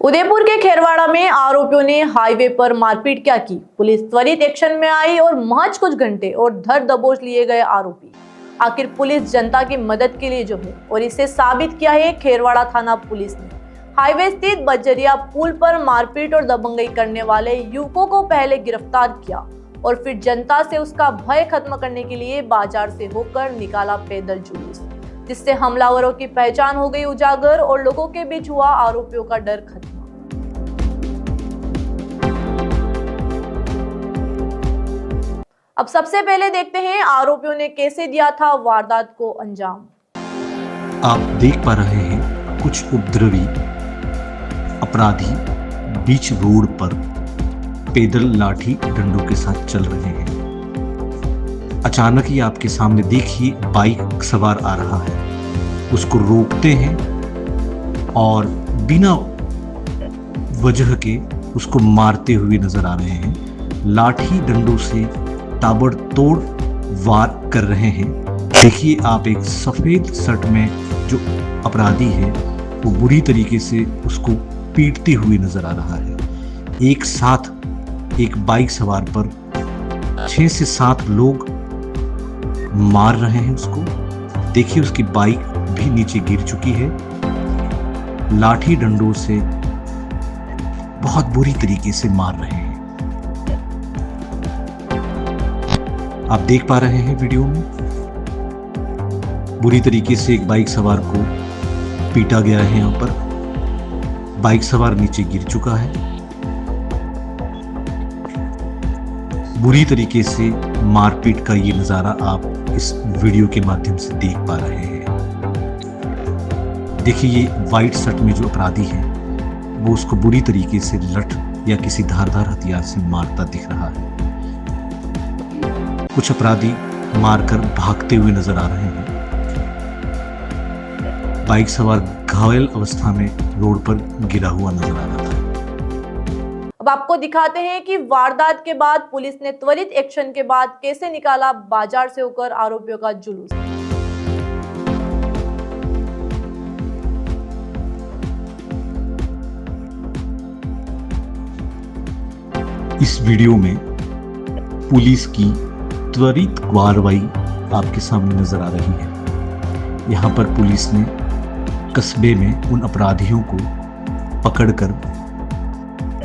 उदयपुर के खेरवाड़ा में आरोपियों ने हाईवे पर मारपीट क्या की। पुलिस त्वरित एक्शन में आई और महज कुछ घंटे और धर दबोच लिए गए आरोपी। आखिर पुलिस जनता की मदद के लिए जो है और इसे साबित किया है खेरवाड़ा थाना पुलिस ने। हाईवे स्थित बजरिया पुल पर मारपीट और दबंगई करने वाले युवकों को पहले गिरफ्तार किया और फिर जनता से उसका भय खत्म करने के लिए बाजार से होकर निकाला पैदल जुलूस, जिससे हमलावरों की पहचान हो गई उजागर और लोगों के बीच हुआ आरोपियों का डर खत्म। अब सबसे पहले देखते हैं आरोपियों ने कैसे दिया था वारदात को अंजाम। आप देख पा रहे हैं कुछ उपद्रवी अपराधी बीच रोड पर पैदल लाठी डंडों के साथ चल रहे हैं। अचानक ही आपके सामने देखिए बाइक सवार आ रहा है, उसको रोकते हैं और बिना वजह के उसको मारते हुए नजर आ रहे हैं। लाठी डंडों से ताबड़तोड़ वार कर रहे हैं। देखिए आप एक सफेद शर्ट में जो अपराधी है वो बुरी तरीके से उसको पीटते हुए नजर आ रहा है। एक साथ एक बाइक सवार पर 6 से 7 लोग मार रहे हैं उसको। देखिए उसकी बाइक भी नीचे गिर चुकी है। लाठी डंडों से बहुत बुरी तरीके से मार रहे हैं। आप देख पा रहे हैं वीडियो में बुरी तरीके से एक बाइक सवार को पीटा गया है। यहां पर बाइक सवार नीचे गिर चुका है। बुरी तरीके से मारपीट का ये नजारा आप इस वीडियो के माध्यम से देख पा रहे हैं। देखिए ये व्हाइट शर्ट में जो अपराधी है वो उसको बुरी तरीके से लठ या किसी धारदार हथियार से मारता दिख रहा है। कुछ अपराधी मारकर भागते हुए नजर आ रहे हैं। बाइक सवार घायल अवस्था में रोड पर गिरा हुआ नजर आ रहा था। अब आपको दिखाते हैं कि वारदात के बाद पुलिस ने त्वरित एक्शन के बाद कैसे निकाला बाजार से होकर आरोपियों का जुलूस। इस वीडियो में पुलिस की त्वरित कार्रवाई आपके सामने नजर आ रही है। यहाँ पर पुलिस ने कस्बे में उन अपराधियों को पकड़कर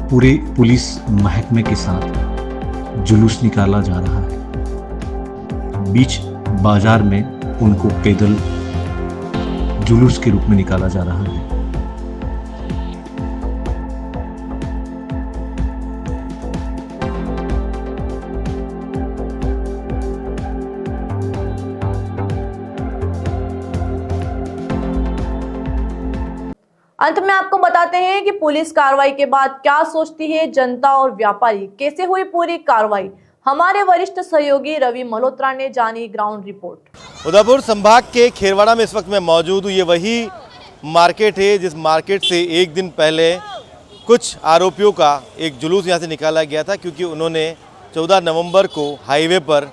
पूरे पुलिस महकमे के साथ जुलूस निकाला जा रहा है। बीच बाजार में उनको पैदल जुलूस के रूप में निकाला जा रहा है। अंत में आपको बताते हैं कि पुलिस कार्रवाई के बाद क्या सोचती है जनता और व्यापारी, कैसे हुई पूरी कार्रवाई। हमारे वरिष्ठ सहयोगी रवि मल्होत्रा ने जानी ग्राउंड रिपोर्ट। उदयपुर संभाग के खेरवाड़ा में इस वक्त मैं मौजूद हूँ। ये वही मार्केट है जिस मार्केट से एक दिन पहले कुछ आरोपियों का एक जुलूस यहाँ से निकाला गया था, क्योंकि उन्होंने 14 नवंबर को हाईवे पर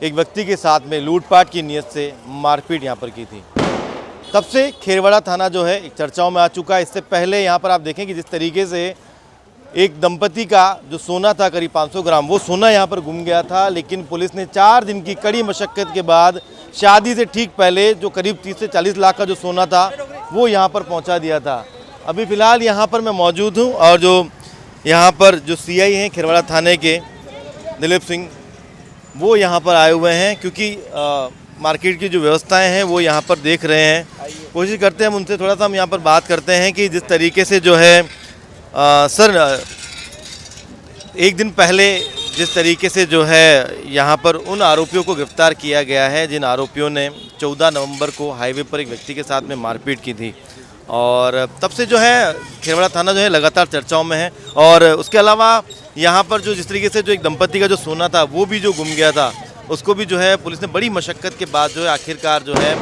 एक व्यक्ति के साथ में लूटपाट की नीयत से मारपीट यहाँ पर की थी। तब से खेरवाड़ा थाना जो है एक चर्चाओं में आ चुका है। इससे पहले यहाँ पर आप देखें कि जिस तरीके से एक दंपति का जो सोना था करीब 500 ग्राम, वो सोना यहाँ पर गुम गया था, लेकिन पुलिस ने 4 दिन की कड़ी मशक्कत के बाद शादी से ठीक पहले जो करीब 30 से 40 लाख का जो सोना था वो यहाँ पर पहुँचा दिया था। अभी फ़िलहाल यहाँ पर मैं मौजूद हूँ और जो यहाँ पर जो CI हैं खेरवाड़ा थाने के दिलीप सिंह, वो यहाँ पर आए हुए हैं, क्योंकि मार्केट की जो व्यवस्थाएं हैं वो यहाँ पर देख रहे हैं। कोशिश करते हैं हम उनसे थोड़ा सा हम यहाँ पर बात करते हैं कि जिस तरीके से जो है सर एक दिन पहले जिस तरीके से जो है यहाँ पर उन आरोपियों को गिरफ्तार किया गया है जिन आरोपियों ने 14 नवंबर को हाईवे पर एक व्यक्ति के साथ में मारपीट की थी, और तब से जो है खेरवाड़ा थाना जो है लगातार चर्चाओं में है। और उसके अलावा यहाँ पर जो जिस तरीके से जो एक दंपति का जो सोना था वो भी जो गुम गया था, उसको भी जो है पुलिस ने बड़ी मशक्कत के बाद जो है आखिरकार जो है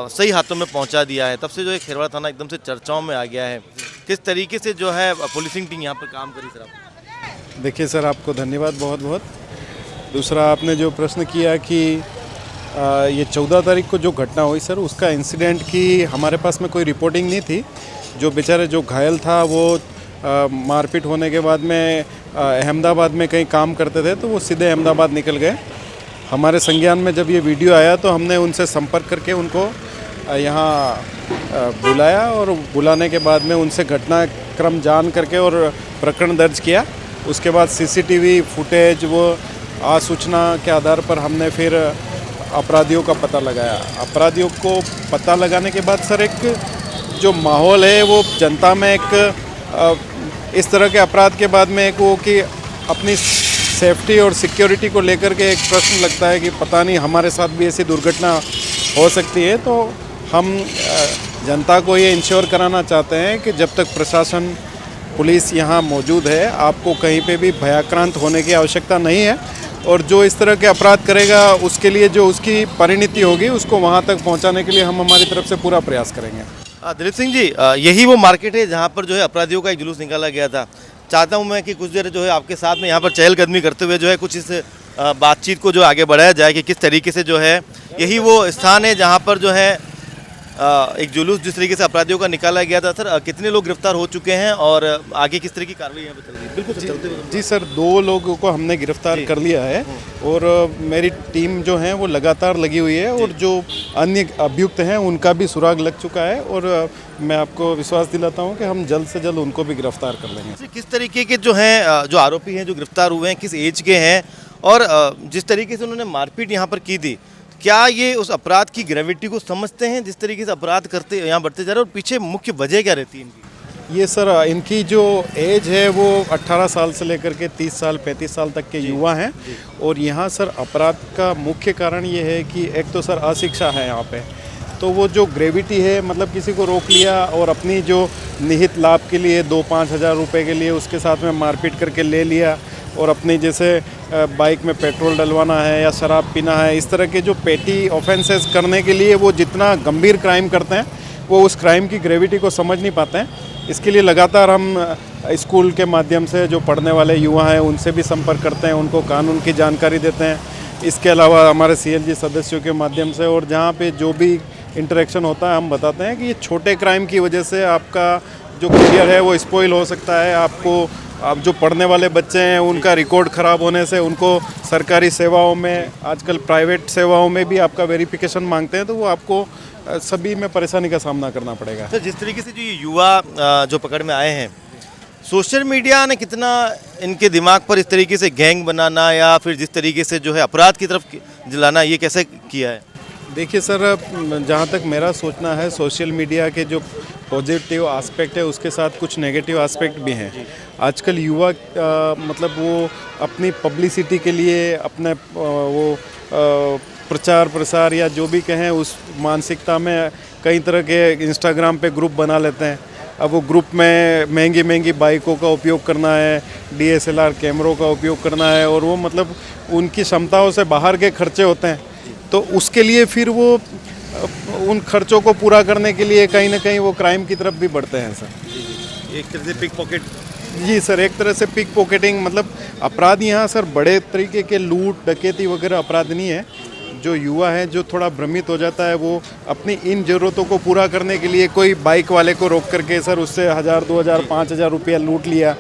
सही हाथों में पहुंचा दिया है। तब से जो है खेरवाड़ा थाना एकदम से चर्चाओं में आ गया है। किस तरीके से जो है पुलिसिंग टीम यहाँ पर काम करी सर आप? देखिए सर, आपको धन्यवाद बहुत बहुत। दूसरा, आपने जो प्रश्न किया कि ये 14 तारीख को जो घटना हुई सर, उसका इंसिडेंट की हमारे पास में कोई रिपोर्टिंग नहीं थी, जो बेचारे जो घायल था वो मारपीट होने के बाद में अहमदाबाद में कहीं काम करते थे, तो वो सीधे अहमदाबाद निकल गए। हमारे संज्ञान में जब ये वीडियो आया तो हमने उनसे संपर्क करके उनको यहाँ बुलाया और बुलाने के बाद में उनसे घटनाक्रम जान करके और प्रकरण दर्ज किया। उसके बाद सीसीटीवी फुटेज वो आसूचना के आधार पर हमने फिर अपराधियों का पता लगाया। अपराधियों को पता लगाने के बाद सर एक जो माहौल है वो जनता में एक इस तरह के अपराध के बाद में एक वो कि अपनी सेफ्टी और सिक्योरिटी को लेकर के एक प्रश्न लगता है कि पता नहीं हमारे साथ भी ऐसी दुर्घटना हो सकती है। तो हम जनता को ये इंश्योर कराना चाहते हैं कि जब तक प्रशासन पुलिस यहाँ मौजूद है आपको कहीं पे भी भयाक्रांत होने की आवश्यकता नहीं है, और जो इस तरह के अपराध करेगा उसके लिए जो उसकी परिणति होगी उसको वहाँ तक पहुँचाने के लिए हम हमारी तरफ से पूरा प्रयास करेंगे। दिलीप सिंह जी, यही वो मार्केट है जहाँ पर जो है अपराधियों का एक जुलूस निकाला गया था। चाहता हूँ मैं कि कुछ देर जो है आपके साथ में यहाँ पर चहलकदमी करते हुए जो है कुछ इस बातचीत को जो आगे बढ़ाया जाए कि किस तरीके से जो है यही वो स्थान है जहाँ पर जो है एक जुलूस जिस तरीके से अपराधियों का निकाला गया था। सर, कितने लोग गिरफ्तार हो चुके हैं और आगे किस तरह की कार्रवाई यहाँ पर चल रही है? बिल्कुल चलते हुए। जी सर, 2 लोगों को हमने गिरफ्तार कर लिया है और मेरी टीम जो है वो लगातार लगी हुई है और जो अन्य अभियुक्त हैं उनका भी सुराग लग चुका है और मैं आपको विश्वास दिलाता हूँ कि हम जल्द से जल्द उनको भी गिरफ्तार कर लेंगे। किस तरीके के जो हैं जो आरोपी हैं जो गिरफ्तार हुए हैं किस एज के हैं और जिस तरीके से उन्होंने मारपीट यहाँ पर की थी, क्या ये उस अपराध की ग्रेविटी को समझते हैं जिस तरीके से अपराध करते यहाँ बढ़ते जा रहे हैं, और पीछे मुख्य वजह क्या रहती है इनकी? ये सर इनकी जो एज है वो 18 साल से लेकर के 30 साल 35 साल तक के युवा हैं और यहाँ सर अपराध का मुख्य कारण ये है कि एक तो सर अशिक्षा है यहाँ पे, तो वो जो ग्रेविटी है मतलब किसी को रोक लिया और अपनी जो निहित लाभ के लिए 2-5 हज़ार रुपये के लिए उसके साथ में मारपीट करके ले लिया और अपनी जैसे बाइक में पेट्रोल डलवाना है या शराब पीना है, इस तरह के जो पेटी ऑफेंसेस करने के लिए वो जितना गंभीर क्राइम करते हैं वो उस क्राइम की ग्रेविटी को समझ नहीं पाते हैं। इसके लिए लगातार हम स्कूल के माध्यम से जो पढ़ने वाले युवा हैं उनसे भी संपर्क करते हैं, उनको कानून की जानकारी देते हैं। इसके अलावा हमारे CLG सदस्यों के माध्यम से और जहाँ पे जो भी इंटरेक्शन होता है हम बताते हैं कि ये छोटे क्राइम की वजह से आपका जो करियर है वो स्पॉइल हो सकता है। आप जो पढ़ने वाले बच्चे हैं उनका रिकॉर्ड ख़राब होने से उनको सरकारी सेवाओं में, आजकल प्राइवेट सेवाओं में भी आपका वेरिफिकेशन मांगते हैं, तो वो आपको सभी में परेशानी का सामना करना पड़ेगा। सर, जिस तरीके से जो ये युवा जो पकड़ में आए हैं, सोशल मीडिया ने कितना इनके दिमाग पर इस तरीके से गैंग बनाना या फिर जिस तरीके से जो है अपराध की तरफ जलाना, ये कैसे किया है? देखिए सर, जहाँ तक मेरा सोचना है सोशल मीडिया के जो पॉजिटिव एस्पेक्ट है उसके साथ कुछ नेगेटिव एस्पेक्ट भी हैं। आजकल युवा मतलब वो अपनी पब्लिसिटी के लिए अपने वो प्रचार प्रसार या जो भी कहें उस मानसिकता में कई तरह के इंस्टाग्राम पे ग्रुप बना लेते हैं। अब वो ग्रुप में महंगी महंगी बाइकों का उपयोग करना है, DSLR कैमरों का उपयोग करना है और वो मतलब उनकी क्षमताओं से बाहर के खर्चे होते हैं, तो उसके लिए फिर वो उन खर्चों को पूरा करने के लिए कहीं ना कहीं वो क्राइम की तरफ भी बढ़ते हैं सर। एक तरह से पिक पॉकेट। जी सर, एक तरह से पिक पॉकेटिंग, मतलब अपराध यहाँ सर बड़े तरीके के लूट डकैती वगैरह अपराध नहीं है। जो युवा है जो थोड़ा भ्रमित हो जाता है वो अपनी इन ज़रूरतों को पूरा करने के लिए कोई बाइक वाले को रोक करके सर उससे 1000, 2000, 5000 रुपया लूट लिया।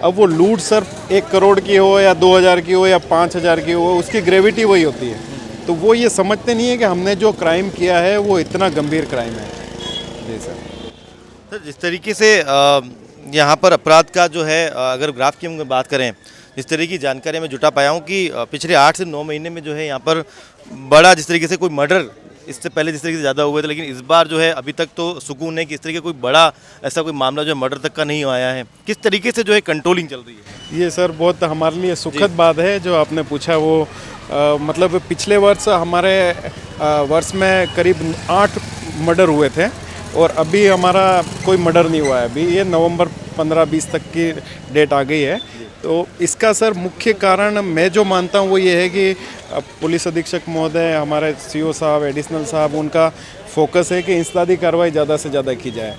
अब वो लूट सर 1 करोड़ की हो या 2000 की हो या 5000 की हो, उसकी ग्रेविटी वही होती है। तो वो ये समझते नहीं है कि हमने जो क्राइम किया है वो इतना गंभीर क्राइम है। जी सर, जिस तरीके से यहाँ पर अपराध का जो है अगर ग्राफ की हम बात करें, इस तरह की जानकारी मैं जुटा पाया हूँ कि पिछले 8 से 9 महीने में जो है यहाँ पर बड़ा जिस तरीके से कोई मर्डर इससे पहले जिस तरीके से ज़्यादा हुए थे, लेकिन इस बार जो है अभी तक तो सुकून है कि इस तरीके कोई बड़ा ऐसा कोई मामला जो है मर्डर तक का नहीं आया है। किस तरीके से जो है कंट्रोलिंग चल रही है? ये सर बहुत हमारे लिए सुखद बात है जो आपने पूछा। वो मतलब पिछले वर्ष हमारे वर्ष में करीब 8 मर्डर हुए थे और अभी हमारा कोई मर्डर नहीं हुआ है। अभी ये नवंबर 15-20 तक की डेट आ गई है। तो इसका सर मुख्य कारण मैं जो मानता हूँ वो ये है कि पुलिस अधीक्षक महोदय, हमारे CO साहब, एडिशनल साहब, उनका फोकस है कि इंसदादी कार्रवाई ज़्यादा से ज़्यादा की जाए।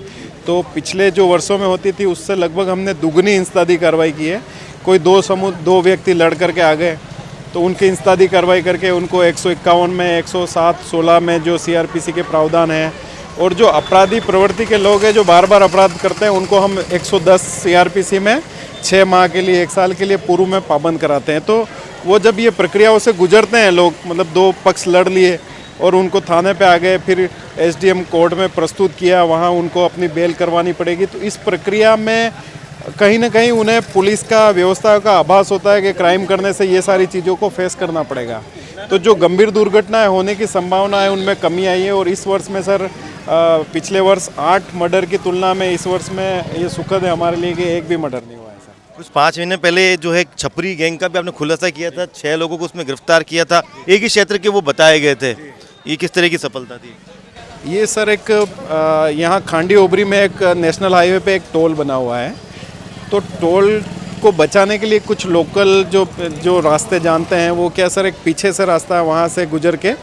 तो पिछले जो वर्षों में होती थी उससे लगभग हमने दुगनी इंसदादी कार्रवाई की है। कोई 2 व्यक्ति लड़ करके आ गए तो उनकी इंसदादी कार्रवाई करके उनको 151 में, 107-16 में जो CRPC के प्रावधान हैं और जो अपराधी प्रवृत्ति के लोग हैं जो बार बार अपराध करते हैं उनको हम 110 सीआरपीसी में 6 माह के लिए 1 साल के लिए पूर्व में पाबंद कराते हैं। तो वो जब ये प्रक्रियाओं से गुजरते हैं लोग, मतलब 2 पक्ष लड़ लिए और उनको थाने पे आ गए, फिर एसडीएम कोर्ट में प्रस्तुत किया, वहाँ उनको अपनी बेल करवानी पड़ेगी। तो इस प्रक्रिया में कहीं ना कहीं उन्हें पुलिस का व्यवस्था का आभास होता है कि क्राइम करने से ये सारी चीज़ों को फेस करना पड़ेगा। तो जो गंभीर दुर्घटनाएं होने की संभावना है उनमें कमी आई है। और इस वर्ष में सर पिछले वर्ष 8 मर्डर की तुलना में इस वर्ष में ये सुखद है हमारे लिए कि एक भी मर्डर नहीं हुआ है सर। कुछ 5 महीने पहले जो है छपरी गैंग का भी आपने खुलासा किया था, 6 लोगों को उसमें गिरफ्तार किया था, एक ही क्षेत्र के वो बताए गए थे। ये किस तरह की सफलता थी? ये सर एक यहाँ खांडी ओबरी में एक नेशनल हाईवे पे एक टोल बना हुआ है। तो टोल को बचाने के लिए कुछ लोकल जो रास्ते जानते हैं वो क्या सर, एक पीछे से रास्ता है वहाँ से गुजर के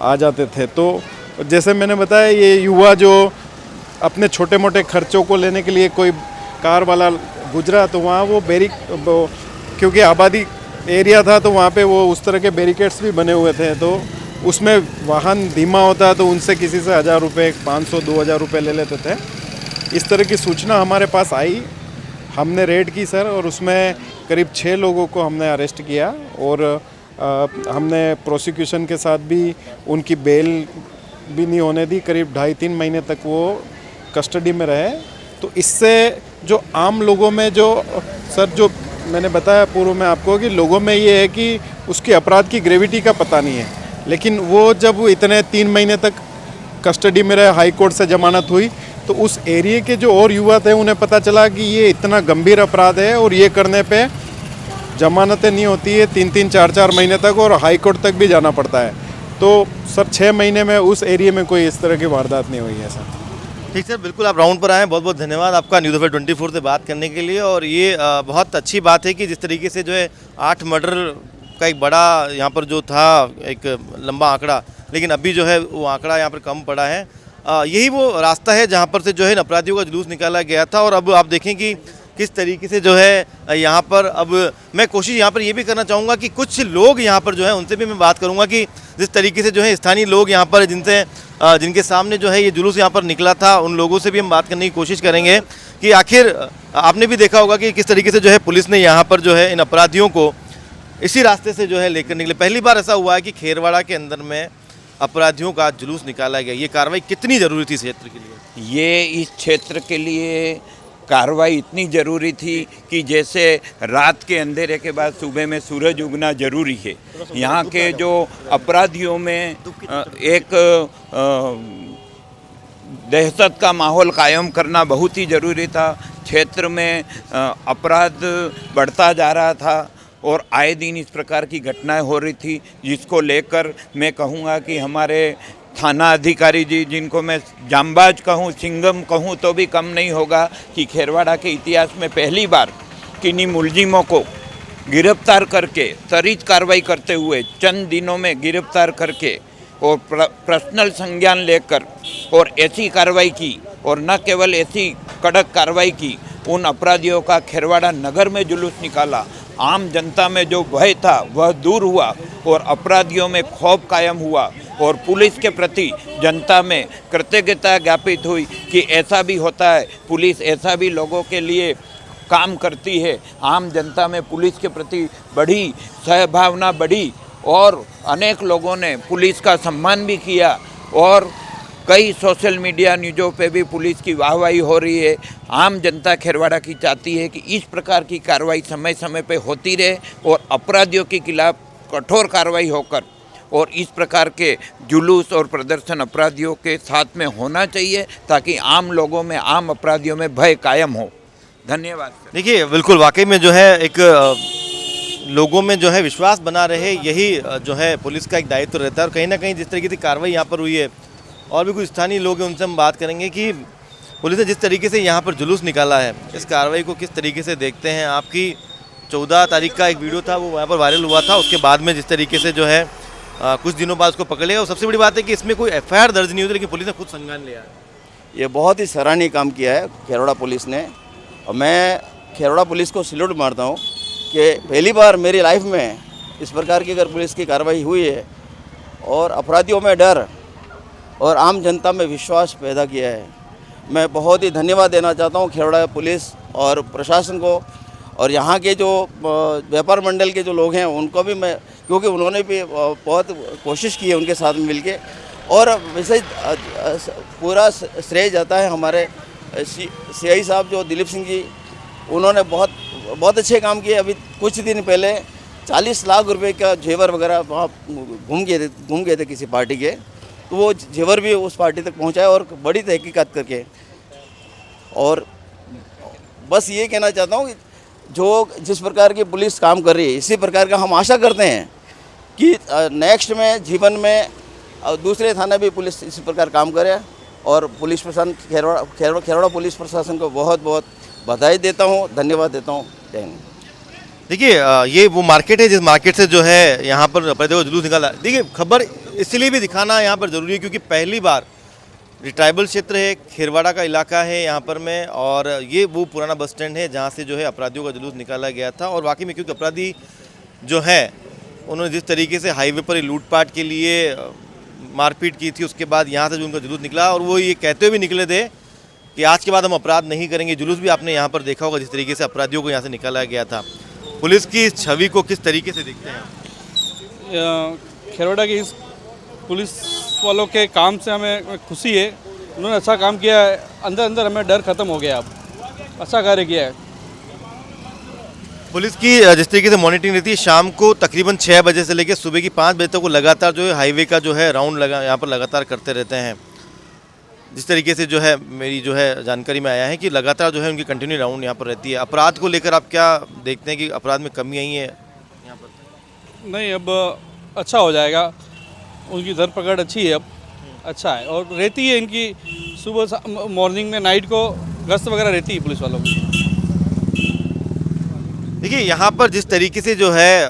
आ जाते थे। तो जैसे मैंने बताया, ये युवा जो अपने छोटे मोटे खर्चों को लेने के लिए कोई कार वाला गुजरा तो वहाँ वो क्योंकि आबादी एरिया था तो वहाँ पे वो उस तरह के बैरिकेड्स भी बने हुए थे। तो उसमें वाहन धीमा होता है तो उनसे किसी से 1000 रुपये, 500-2000 रुपये ले लेते थे। इस तरह की सूचना हमारे पास आई, हमने रेड की सर, और उसमें करीब 6 लोगों को हमने अरेस्ट किया और हमने प्रोसिक्यूशन के साथ भी उनकी बेल भी नहीं होने दी। करीब 2.5-3 महीने तक वो कस्टडी में रहे। तो इससे जो आम लोगों में जो सर, जो मैंने बताया पूर्व में आपको कि लोगों में ये है कि उसकी अपराध की ग्रेविटी का पता नहीं है, लेकिन वो जब वो इतने 3 महीने तक कस्टडी में रहे, हाई कोर्ट से जमानत हुई, तो उस एरिया के जो और युवा थे उन्हें पता चला कि ये इतना गंभीर अपराध है और ये करने पे जमानतें नहीं होती है 3-3, 4-4 महीने तक, और हाई कोर्ट तक भी जाना पड़ता है। तो सर 6 महीने में उस एरिया में कोई इस तरह की वारदात नहीं हुई है सर। ठीक सर, बिल्कुल आप राउंड पर आए, बहुत बहुत धन्यवाद आपका न्यूज़ अफेयर 24 से बात करने के लिए। और ये बहुत अच्छी बात है कि जिस तरीके से जो है 8 मर्डर का एक बड़ा यहाँ पर जो था एक लंबा आंकड़ा, लेकिन अभी जो है वो आंकड़ा यहाँ पर कम पड़ा है। यही वो रास्ता है जहाँ पर से जो है अपराधियों का जुलूस निकाला गया था। और अब आप देखें कि किस तरीके से जो है यहाँ पर, अब मैं कोशिश यहाँ पर ये भी करना चाहूँगा कि कुछ लोग यहाँ पर जो है उनसे भी मैं बात करूँगा कि जिस तरीके से जो है स्थानीय लोग यहाँ पर जिनके सामने जो है ये जुलूस यहाँ पर निकला था, उन लोगों से भी हम बात करने की कोशिश करेंगे कि आखिर आपने भी देखा होगा कि किस तरीके से जो है पुलिस ने यहाँ पर जो है इन अपराधियों को इसी रास्ते से जो है लेकर निकले। पहली बार ऐसा हुआ है कि खेरवाड़ा के अंदर में अपराधियों का जुलूस निकाला गया। ये कार्रवाई कितनी ज़रूरी थी इस क्षेत्र के लिए? ये इस क्षेत्र के लिए कार्रवाई इतनी ज़रूरी थी कि जैसे रात के अंधेरे के बाद सुबह में सूरज उगना ज़रूरी है। यहाँ के जो अपराधियों में एक दहशत का माहौल कायम करना बहुत ही ज़रूरी था। क्षेत्र में अपराध बढ़ता जा रहा था और आए दिन इस प्रकार की घटनाएं हो रही थी, जिसको लेकर मैं कहूँगा कि हमारे थाना अधिकारी जी, जिनको मैं जांबाज कहूँ, सिंघम कहूँ तो भी कम नहीं होगा, कि खेरवाड़ा के इतिहास में पहली बार किन्हीं मुलजिमों को गिरफ्तार करके त्वरित कार्रवाई करते हुए चंद दिनों में गिरफ्तार करके और पर्सनल संज्ञान लेकर और ऐसी कार्रवाई की, और न केवल ऐसी कड़क कार्रवाई की, उन अपराधियों का खेरवाड़ा नगर में जुलूस निकाला। आम जनता में जो भय था वह दूर हुआ और अपराधियों में खौफ कायम हुआ और पुलिस के प्रति जनता में कृतज्ञता ज्ञापित हुई कि ऐसा भी होता है, पुलिस ऐसा भी लोगों के लिए काम करती है। आम जनता में पुलिस के प्रति बड़ी सहभावना बढ़ी और अनेक लोगों ने पुलिस का सम्मान भी किया और कई सोशल मीडिया न्यूज़ों पे भी पुलिस की वाहवाही हो रही है। आम जनता खेरवाड़ा की चाहती है कि इस प्रकार की कार्रवाई समय समय पे होती रहे और अपराधियों के खिलाफ कठोर कार्रवाई होकर और इस प्रकार के जुलूस और प्रदर्शन अपराधियों के साथ में होना चाहिए, ताकि आम लोगों में, आम अपराधियों में भय कायम हो। धन्यवाद। देखिए, बिल्कुल वाकई में जो है एक लोगों में जो है विश्वास बना रहे, यही जो है पुलिस का एक दायित्व रहता है। और कहीं ना कहीं जिस तरीके की कार्रवाई यहाँ पर हुई है, और भी कुछ स्थानीय लोग हैं उनसे हम बात करेंगे कि पुलिस ने जिस तरीके से यहाँ पर जुलूस निकाला है, इस कार्रवाई को किस तरीके से देखते हैं। आपकी 14 तारीख का एक वीडियो था, वो वहाँ पर वायरल हुआ था, उसके बाद में जिस तरीके से जो है कुछ दिनों बाद उसको पकड़ लिया। और सबसे बड़ी बात है कि इसमें कोई FIR दर्ज नहीं हुई, लेकिन पुलिस ने खुद संज्ञान लिया है। ये बहुत ही सराहनीय काम किया है खेरवाड़ा पुलिस ने, और मैं खेरवाड़ा पुलिस को सैल्यूट मारता हूँ कि पहली बार मेरी लाइफ में इस प्रकार की अगर पुलिस की कार्रवाई हुई है और अपराधियों में डर और आम जनता में विश्वास पैदा किया है। मैं बहुत ही धन्यवाद देना चाहता हूँ खेरवड़ा पुलिस और प्रशासन को, और यहाँ के जो व्यापार मंडल के जो लोग हैं उनको भी मैं, क्योंकि उन्होंने भी बहुत कोशिश की है उनके साथ में मिलके। और वैसे पूरा श्रेय जाता है हमारे सीआई साहब जो दिलीप सिंह जी, उन्होंने बहुत अच्छे काम किए। अभी कुछ दिन पहले 40 लाख रुपए का जेवर वगैरह वहाँ घूम गए थे किसी पार्टी के, तो वो जेवर भी उस पार्टी तक पहुँचाए और बड़ी तहकीकात करके। और बस ये कहना चाहता हूँ कि जो जिस प्रकार की पुलिस काम कर रही है, इसी प्रकार का हम आशा करते हैं कि नेक्स्ट में जीवन में दूसरे थाने भी पुलिस इसी प्रकार काम करे। और पुलिस प्रशासन खेरवड़ा पुलिस प्रशासन को बहुत बहुत बधाई देता हूँ, धन्यवाद देता हूँ। जय हिंद। देखिए ये वो मार्केट है जिस मार्केट से जो है यहाँ पर अपराधियों को जुलूस निकाला। देखिए खबर इसलिए भी दिखाना यहाँ पर ज़रूरी है क्योंकि पहली बार ये ट्राइबल क्षेत्र है, खेरवाड़ा का इलाका है यहाँ पर में, और ये वो पुराना बस स्टैंड है जहाँ से जो है अपराधियों का जुलूस निकाला गया था। और वाकई में क्योंकि अपराधी जो है उन्होंने जिस तरीके से हाईवे पर लूटपाट के लिए मारपीट की थी, उसके बाद यहाँ से जो उनका जुलूस निकला, और वो ये कहते हुए भी निकले थे कि आज के बाद हम अपराध नहीं करेंगे। जुलूस भी आपने यहाँ पर देखा होगा जिस तरीके से अपराधियों को यहाँ से निकाला गया था। पुलिस की इस छवि को किस तरीके से देखते हैं? खेरवड़ा की इस पुलिस वालों के काम से हमें खुशी है। उन्होंने अच्छा काम किया है, अंदर अंदर हमें डर खत्म हो गया। अब अच्छा कार्य किया है। पुलिस की जिस तरीके से मॉनिटरिंग रहती है, शाम को तकरीबन 6 बजे से लेकर सुबह की 5 बजे तक वो लगातार जो है हाईवे का जो है राउंड यहाँ पर लगातार करते रहते हैं। जिस तरीके से जो है मेरी जो है जानकारी में आया है कि लगातार जो है उनकी कंटिन्यू राउंड यहाँ पर रहती है। अपराध को लेकर आप क्या देखते हैं कि अपराध में कमी आई है यहाँ पर? नहीं, अब अच्छा हो जाएगा। उनकी धरपकड़ अच्छी है, अब अच्छा है। और रहती है इनकी सुबह मॉर्निंग में, नाइट को गश्त वगैरह रहती है पुलिस वालों की। देखिए यहाँ पर जिस तरीके से जो है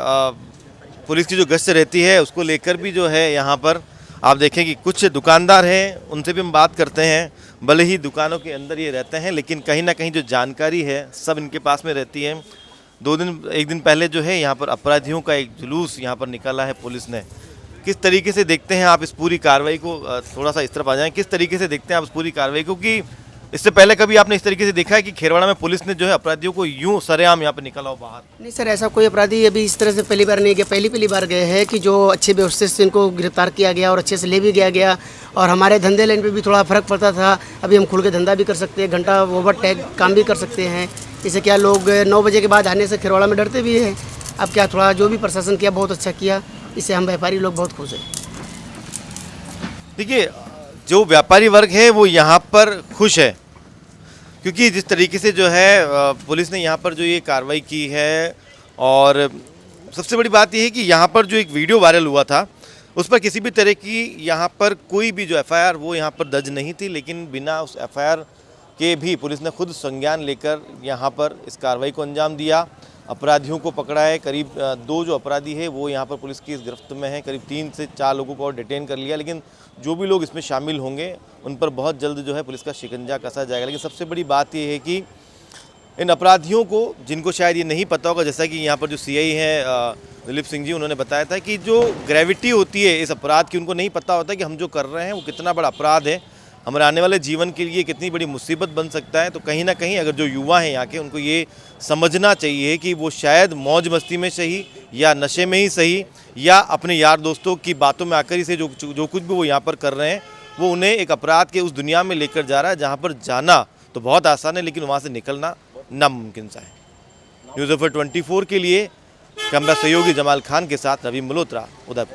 पुलिस की जो गश्त रहती है उसको लेकर भी जो है यहाँ पर आप देखें कि कुछ दुकानदार हैं, उनसे भी हम बात करते हैं। भले ही दुकानों के अंदर ये रहते हैं लेकिन कहीं ना कहीं जो जानकारी है सब इनके पास में रहती है। एक दिन पहले जो है यहाँ पर अपराधियों का एक जुलूस यहाँ पर निकाला है पुलिस ने। किस तरीके से देखते हैं आप इस पूरी कार्रवाई को? थोड़ा सा इस तरफ आ जाएं। किस तरीके से देखते हैं आप इस पूरी कार्रवाई को कि इससे पहले कभी आपने इस तरीके से देखा है कि खेरवाड़ा में पुलिस ने जो है अपराधियों को यूं सरेआम यहाँ पर निकाला हो बाहर? नहीं सर, ऐसा कोई अपराधी अभी इस तरह से पहली बार नहीं गया। पहली बार गए हैं कि जो अच्छे व्यवस्थित से इनको गिरफ्तार किया गया और अच्छे से ले भी गया। और हमारे धंधे लाइन पे भी थोड़ा फ़र्क पड़ता था। अभी हम खुल के धंधा भी कर सकते हैं, घंटा ओवर टैग काम भी कर सकते हैं। इससे क्या लोग 9 बजे के बाद आने से खेरवाड़ा में डरते भी हैं। अब क्या थोड़ा जो भी प्रशासन किया बहुत अच्छा किया, इससे हम व्यापारी लोग बहुत खुश हैं। देखिए जो व्यापारी वर्ग है वो यहाँ पर खुश है क्योंकि जिस तरीके से जो है पुलिस ने यहाँ पर जो ये कार्रवाई की है, और सबसे बड़ी बात ये है कि यहाँ पर जो एक वीडियो वायरल हुआ था उस पर किसी भी तरह की यहाँ पर कोई भी जो एफआईआर वो यहाँ पर दर्ज नहीं थी, लेकिन बिना उस एफआईआर के भी पुलिस ने खुद संज्ञान लेकर यहाँ पर इस कार्रवाई को अंजाम दिया। अपराधियों को पकड़ा है। करीब 2 जो अपराधी है वो यहाँ पर पुलिस की इस गिरफ्त में है। करीब 3 से 4 लोगों को और डिटेन कर लिया, लेकिन जो भी लोग इसमें शामिल होंगे उन पर बहुत जल्द जो है पुलिस का शिकंजा कसा जाएगा। लेकिन सबसे बड़ी बात ये है कि इन अपराधियों को, जिनको शायद ये नहीं पता होगा, जैसा कि यहाँ पर जो सीआई हैं दिलीप सिंह जी, उन्होंने बताया था कि जो ग्रेविटी होती है इस अपराध की उनको नहीं पता होता कि हम जो कर रहे हैं वो कितना बड़ा अपराध है, हमारे आने वाले जीवन के लिए कितनी बड़ी मुसीबत बन सकता है। तो कहीं ना कहीं अगर जो युवा हैं यहाँ के, उनको ये समझना चाहिए कि वो शायद मौज मस्ती में सही या नशे में ही सही या अपने यार दोस्तों की बातों में आकर ही से जो कुछ भी वो यहाँ पर कर रहे हैं वो उन्हें एक अपराध के उस दुनिया में लेकर जा रहा है जहाँ पर जाना तो बहुत आसान है लेकिन वहाँ से निकलना नामुमकिन सा है। न्यूज़ 24 के लिए कैमरा सहयोगी जमाल खान के साथ रवि मल्होत्रा, उदयपुर।